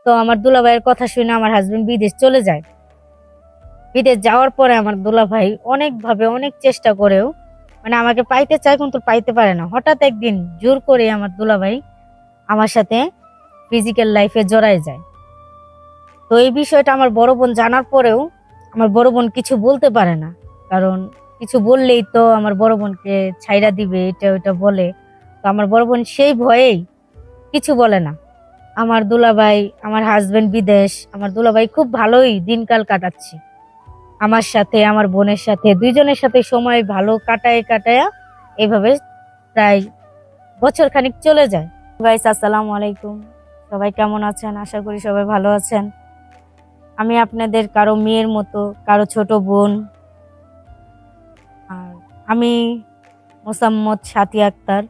তো আমার দুলাভাইয়ের কথা শুনে আমার হাজবেন্ড বিদেশ চলে যায়। বিদেশ যাওয়ার পরে আমার দুলাভাই অনেকভাবে অনেক চেষ্টা করেও আমাকে পাইতে চায়, কিন্তু পাইতে পারে না। হঠাৎ একদিন জোর করে আমার দুলাভাই আমার সাথে ফিজিক্যাল লাইফে জড়ায় যায়। তো এই বিষয়টা আমার বড় বোন জানার পরেও আমার বড় বোন কিছু বলতে পারে না, কারণ কিছু বললেই তো আমার বড় বোনকে ছাইড়া দিবে, এটা ওইটা বলে। তো আমার বড় বোন সেই ভয়েই কিছু বলে না। আমার দুলাভাই, আমার হাজবেন্ড বিদেশ, আমার দুলাভাই খুব ভালোই দিনকাল কাটাচ্ছে আমার সাথে, আমার বোনের সাথে, দুইজনের সাথে সময় ভালো কাটায় কাটায়া এইভাবে প্রায় বছর খানিক চলে যায়। গাইস, আসসালামু আলাইকুম। সবাই কেমন আছেন? আশা করি সবাই ভালো আছেন। আমি আপনাদের কারো মেয়ের মতো, কারো ছোট বোন। আর আমি মোসাম্মদ সাথী আক্তার।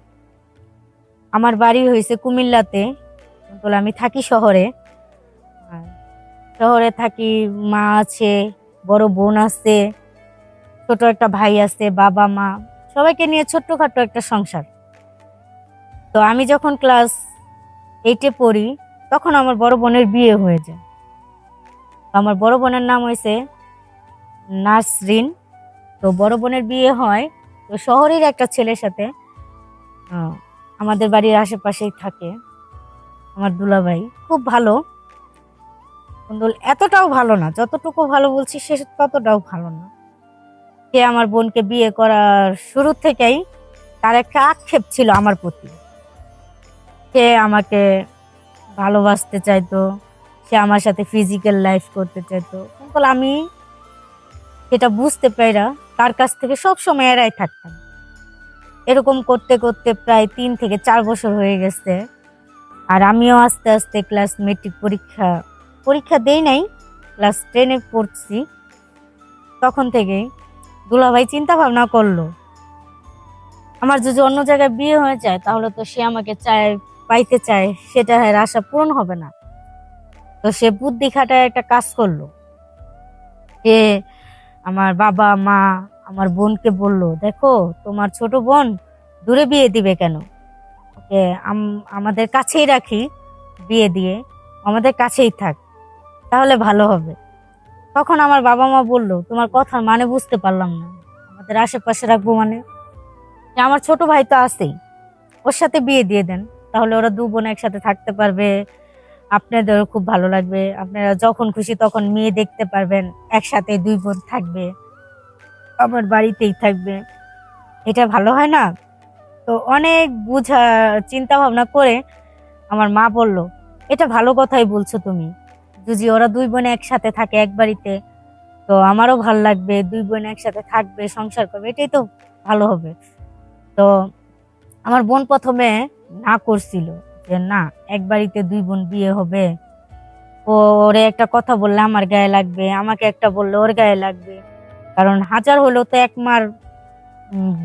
আমার বাড়ি হয়েছে কুমিল্লাতে, কিন্তু আমি থাকি শহরে। আর শহরে থাকি, মা আছে, বড় বোন আছে, ছোট একটা ভাই আছে, বাবা মা সবাইকে নিয়ে ছোট্টখাট্ট একটা সংসার। তো আমি যখন ক্লাস 8-এ পড়ি, তখন আমার বড় বোনের বিয়ে হয়ে যায়। আমার বড় বোনের নাম হয়েছে নাসরিন। তো বড় বোনের বিয়ে হয় তো শহরের একটা ছেলের সাথে। আমাদের বাড়ির আশেপাশেই থাকে। আমার দুলাভাই খুব ভালো, কিন্তু এতটাও ভালো না, যতটুকু ভালো বলছি সে ততটাও ভালো না। সে আমার বোনকে বিয়ে করার শুরু থেকেই তার একটা আক্ষেপ ছিল আমার প্রতি। সে আমাকে ভালোবাসতে চাইতো, সে আমার সাথে ফিজিক্যাল লাইফ করতে চাইতো, কিন্তু আমি সেটা বুঝতে পাইরা তার কাছ থেকে সব সময় এড়াই থাকতাম। এরকম করতে করতে প্রায় 3 থেকে 4 বছর হয়ে গেছে। আর আমিও আস্তে আস্তে ক্লাস মেট্রিক পরীক্ষা দেই নাই, ক্লাস 10-এ পড়ছি। তখন থেকে দুলাভাই চিন্তা ভাবনা করলো আমার যদি অন্য জায়গায় বিয়ে হয়ে যায় তাহলে তো সে আমাকে পাইতে চায়, সেটা এর আশা পূরণ হবে না। তো সে বুদ্ধি খাটায় একটা কাজ করলো। সে আমার বাবা মা আমার বোনকে বলল, দেখো তোমার ছোট বোন দূরে বিয়ে দিবে কেন, ওকে আমাদের কাছেই রাখি, বিয়ে দিয়ে আমাদের কাছেই থাক, তাহলে ভালো হবে। তখন আমার বাবা মা বলল, তোমার কথার মানে বুঝতে পারলাম না, আমাদের আশেপাশে রাখবো মানে? যে আমার ছোট ভাই তো আছেই, ওর সাথে বিয়ে দিয়ে দেন, তাহলে ওরা দু বোন একসাথে থাকতে পারবে, আপনাদেরও খুব ভালো লাগবে, আপনারা যখন খুশি তখন মেয়ে দেখতে পারবেন, একসাথে দুই বোন থাকবে, আমার বাড়িতেই থাকবে, এটা ভালো হয় না? তো অনেক চিন্তা ভাবনা করে আমার মা বলল, এটা ভালো কথাই বলছো তুমি, যদি ওরা দুই বোন একসাথে থাকে এক বাড়িতে, তো আমারও ভাল লাগবে, দুই বোন একসাথে থাকবে, সংসার করবে, এটাই তো ভালো হবে। তো আমার বোন প্রথমে না করছিল, যে না, এক বাড়িতে দুই বোন বিয়ে হবে, ওরে একটা কথা বললে আমার গায়ে লাগবে, আমাকে একটা বললে ওর গায়ে লাগবে, কারণ হাজার হলেও তো এক মার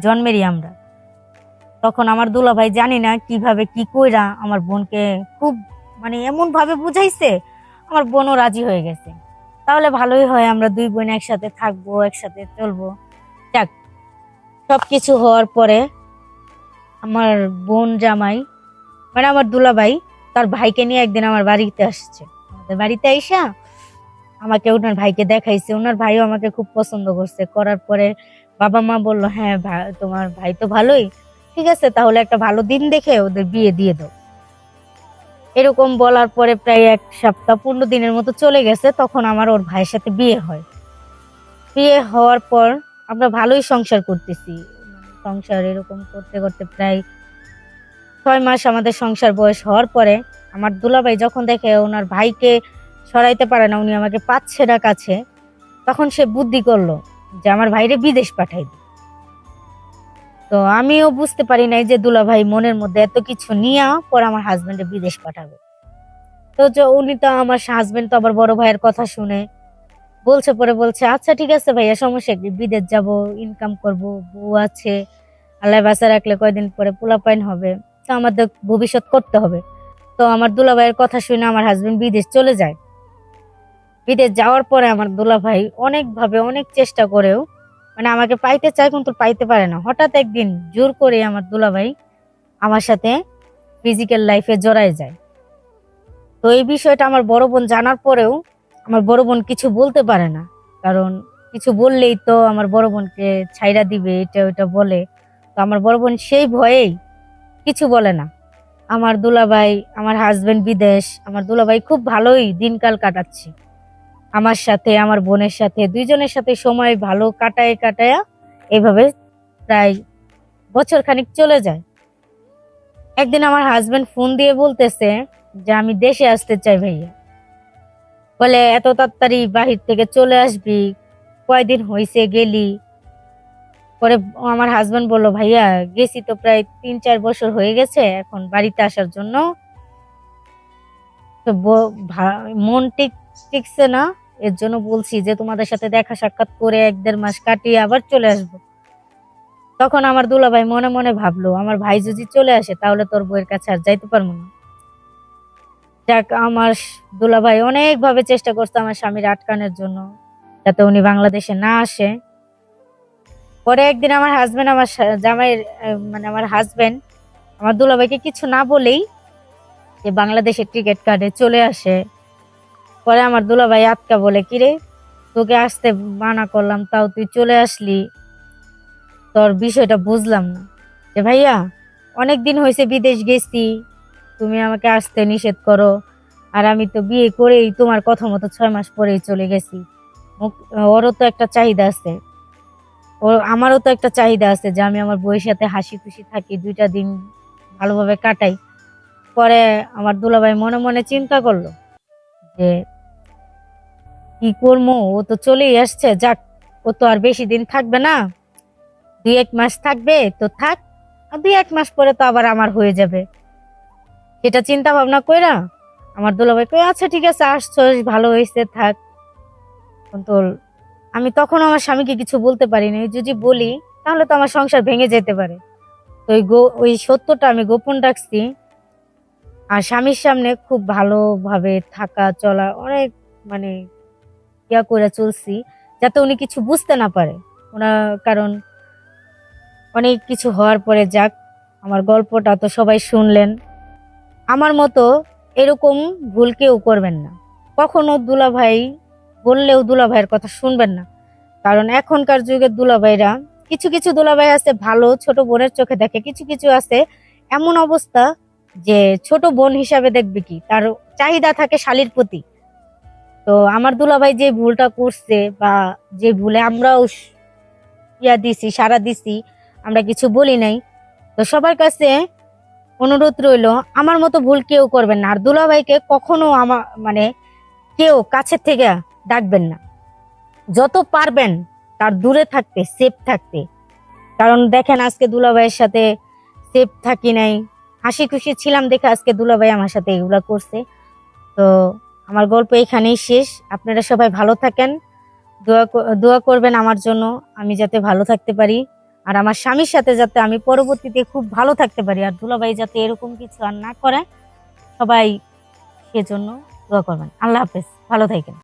জন্মেরই আমরা। তখন আমার দুলাভাই জানি না কিভাবে কি কইরা আমার বোনকে খুব এমন ভাবে বুঝাইছে, আমার বোনও রাজি হয়ে গেছে, তাহলে ভালোই হয়, আমরা দুই বোন একসাথে থাকবো, একসাথে চলবো। যাক, সবকিছু হওয়ার পরে আমার বোন জামাই আমার দুলাভাই তার ভাইকে নিয়ে একদিন আমার বাড়িতে আসছে। আমাদের বাড়িতে আইসা আমাকে ওনার ভাইকে দেখাইছে, ওনার ভাইও আমাকে খুব পছন্দ করছে। করার পরে বাবা মা বললো, হ্যাঁ তোমার ভাই তো ভালোই, ঠিক আছে, তাহলে একটা ভালো দিন দেখে ওদের বিয়ে দিয়ে দাও। এরকম বলার পরে প্রায় 1 সপ্তাহ 15 দিনের মতো চলে গেছে, তখন আমার ওর ভাইয়ের সাথে বিয়ে হয়। বিয়ে হওয়ার পর আমরা ভালোই সংসার করতেছি। সংসার এরকম করতে করতে প্রায় 6 মাস আমাদের সংসার বয়স হওয়ার পরে আমার দুলাভাই যখন দেখে ওনার ভাইকে সরাইতে পারে না, উনি আমাকে পাচ্ছে না কাছে, তখন সে বুদ্ধি করলো যে আমার ভাইরে বিদেশ পাঠাই দিই। তো আমিও বুঝতে পারি নাই যে দুলাভাই মনের মধ্যে এত কিছু নিয়ে পরে আমার হাজবেন্ডে বিদেশ পাঠাবে। তো উনি তো আমার হাজবেন্ড তো আবার বড় ভাইয়ের কথা শুনে বলছে আচ্ছা ঠিক আছে ভাইয়া, সমস্যা কি, বিদেশ যাব, ইনকাম করব, বউ আছে, আল্লাহ বাঁচা রাখলে কয়দিন পরে পোলাপাইন হবে, তো আমাদের ভবিষ্যৎ করতে হবে। তো আমার দুলাভাইয়ের কথা শুনে আমার হাজবেন্ড বিদেশ চলে যায়। বিদেশ যাওয়ার পরে আমার দুলাভাই অনেকভাবে অনেক চেষ্টা করেও আমাকে পাইতে চায়, কিন্তু পাইতে পারে না। হঠাৎ একদিন জোর করে আমার দুলাভাই আমার সাথে ফিজিক্যাল লাইফে জড়ায় যায়। তো এই বিষয়টা আমার বড় বোন জানার পরেও আমার বড় বোন কিছু বলতে পারে না, কারণ কিছু বললেই তো আমার বড় বোনকে ছাইড়া দিবে, এটা ওটা বলে। তো আমার বড় বোন সেই ভয়েই কিছু বলে না। আমার দুলাভাই, আমার হাজবেন্ড বিদেশ, আমার দুলাভাই খুব ভালোই দিনকাল কাটাচ্ছে আমার সাথে, আমার বোনের সাথে, দুইজনের সাথে সময় ভালো কাটায় কাটায়া এইভাবে প্রায় বছর খানিক চলে যায়। একদিন আমার হাজবেন্ড ফোন দিয়ে বলতেছে যে আমি দেশে আসতে চাই ভাইয়া। বলে এত তাড়াতাড়ি বাহির থেকে চলে আসবি, কয়দিন হইছে গেলি? পরে আমার হাজবেন্ড বলল, ভাইয়া গেছি তো প্রায় 3-4 বছর হয়ে গেছে, এখন বাড়িতে আসার জন্য তো মন টিকছে না। এর জন্য বলছি যে তোমাদের সাথে দেখা সাক্ষাৎ করে 1-1.5 মাস কাটিয়ে আবার চলে আসব। তখন আমার দুলাভাই মনে মনে ভাবলো, আমার ভাই যদি চলে আসে তাহলে তোর বউয়ের কাছে আর যাইতে পারবো না। যাক, আমার দুলাভাই অনেক ভাবে চেষ্টা করছে আমার স্বামীর আটকানোর জন্য, যাতে উনি বাংলাদেশে না আসে। পরে একদিন আমার হাজবেন্ড, আমার জামাইয়ের মানে আমার হাজবেন্ড আমার দুলাভাইকে কিছু না বলেই যে বাংলাদেশের টিকিট কাটে চলে আসে। পরে আমার দুলাভাই আটকা বলে, কিরে তোকে আসতে মানা করলাম তাও তুই চলে আসলি, তোর বিষয়টা বুঝলাম না। যে ভাইয়া অনেক দিন হয়েছে বিদেশ গেছি, তুমি আমাকে আসতে নিষেধ করো, আর আমি তো বিয়ে করেই তোমার কথা মতো 6 মাস পরেই চলে গেছি। ওরও তো একটা চাহিদা আছে, আমারও তো একটা চাহিদা আছে যে আমি আমার বউয়ের সাথে হাসি খুশি থাকি, 2টা দিন ভালোভাবে কাটাই। পরে আমার দুলাভাই মনে মনে চিন্তা করলো যে কি করবো, ও তো চলেই আসছে, যাক ও তো আর বেশি দিন থাকবে না, 2-1 মাস থাকবে তো থাক, আর 2-1 মাস পরে তো আবার আমার হয়ে যাবে। সেটা চিন্তা ভাবনা কইরা আমার দুলাভাই কই, আচ্ছা ঠিক আছে আসছস, ভালো হয়েছে, থাক। কিন্তু আমি তখন আমার স্বামীকে কিছু বলতে পারিনি, যদি বলি তাহলে তো আমার সংসার ভেঙে যেতে পারে। তো ওই সত্যটা আমি গোপন রাখছি, আর স্বামীর সামনে খুব ভালোভাবে থাকা চলা অনেক মানে ইয়া করে চলছি, যাতে উনি কিছু বুঝতে না পারে ওনার। কারণ অনেক কিছু হওয়ার পরে, যাক আমার গল্পটা তো সবাই শুনলেন, আমার মতো এরকম ভুল কেউ করবেন না। কখনো দুলাভাই বললেও দুলাভাইয়ের কথা শুনবেন না, কারণ এখনকার যুগের দুলাভাইরা, কিছু কিছু দুলাভাই আছে ভালো, ছোট বোনের চোখে দেখে, কিছু কিছু আছে এমন অবস্থা যে ছোট বোন হিসাবে দেখবে, কি তার চাহিদা থাকে শালীর প্রতি। তো আমার দুলাভাই যে ভুলটা করছে, বা যে ভুলে আমরাও দিছি, সারা দিছি, আমরা কিছু বলি নাই, তো সবার কাছে অনুরোধ রইলো আমার মতো ভুল কেউ করবেন না, আর দুলাভাইকে কখনো আমার মানে কেউ কাছের থেকে ডাকবেন না, যত পারবেন তার দূরে থাকতে, সেফ থাকতে। কারণ দেখেন আজকে দুলাভাইয়ের সাথে সেফ থাকি নাই, হাসি খুশি ছিলাম দেখে আজকে দুলাভাই আমার সাথে এগুলা করছে। তো আমার গল্প এখানেই শেষ। আপনারা সবাই ভালো থাকেন, দোয়া করবেন আমার জন্য, আমি যাতে ভালো থাকতে পারি, আর আমার স্বামীর সাথে যাতে আমি পরবর্তীতে খুব ভালো থাকতে পারি, আর দুলাভাই যাতে এরকম কিছু আর না করে। সবাই সেজন্য দোয়া করবেন। আল্লাহ হাফেজ, ভালো থাকেন।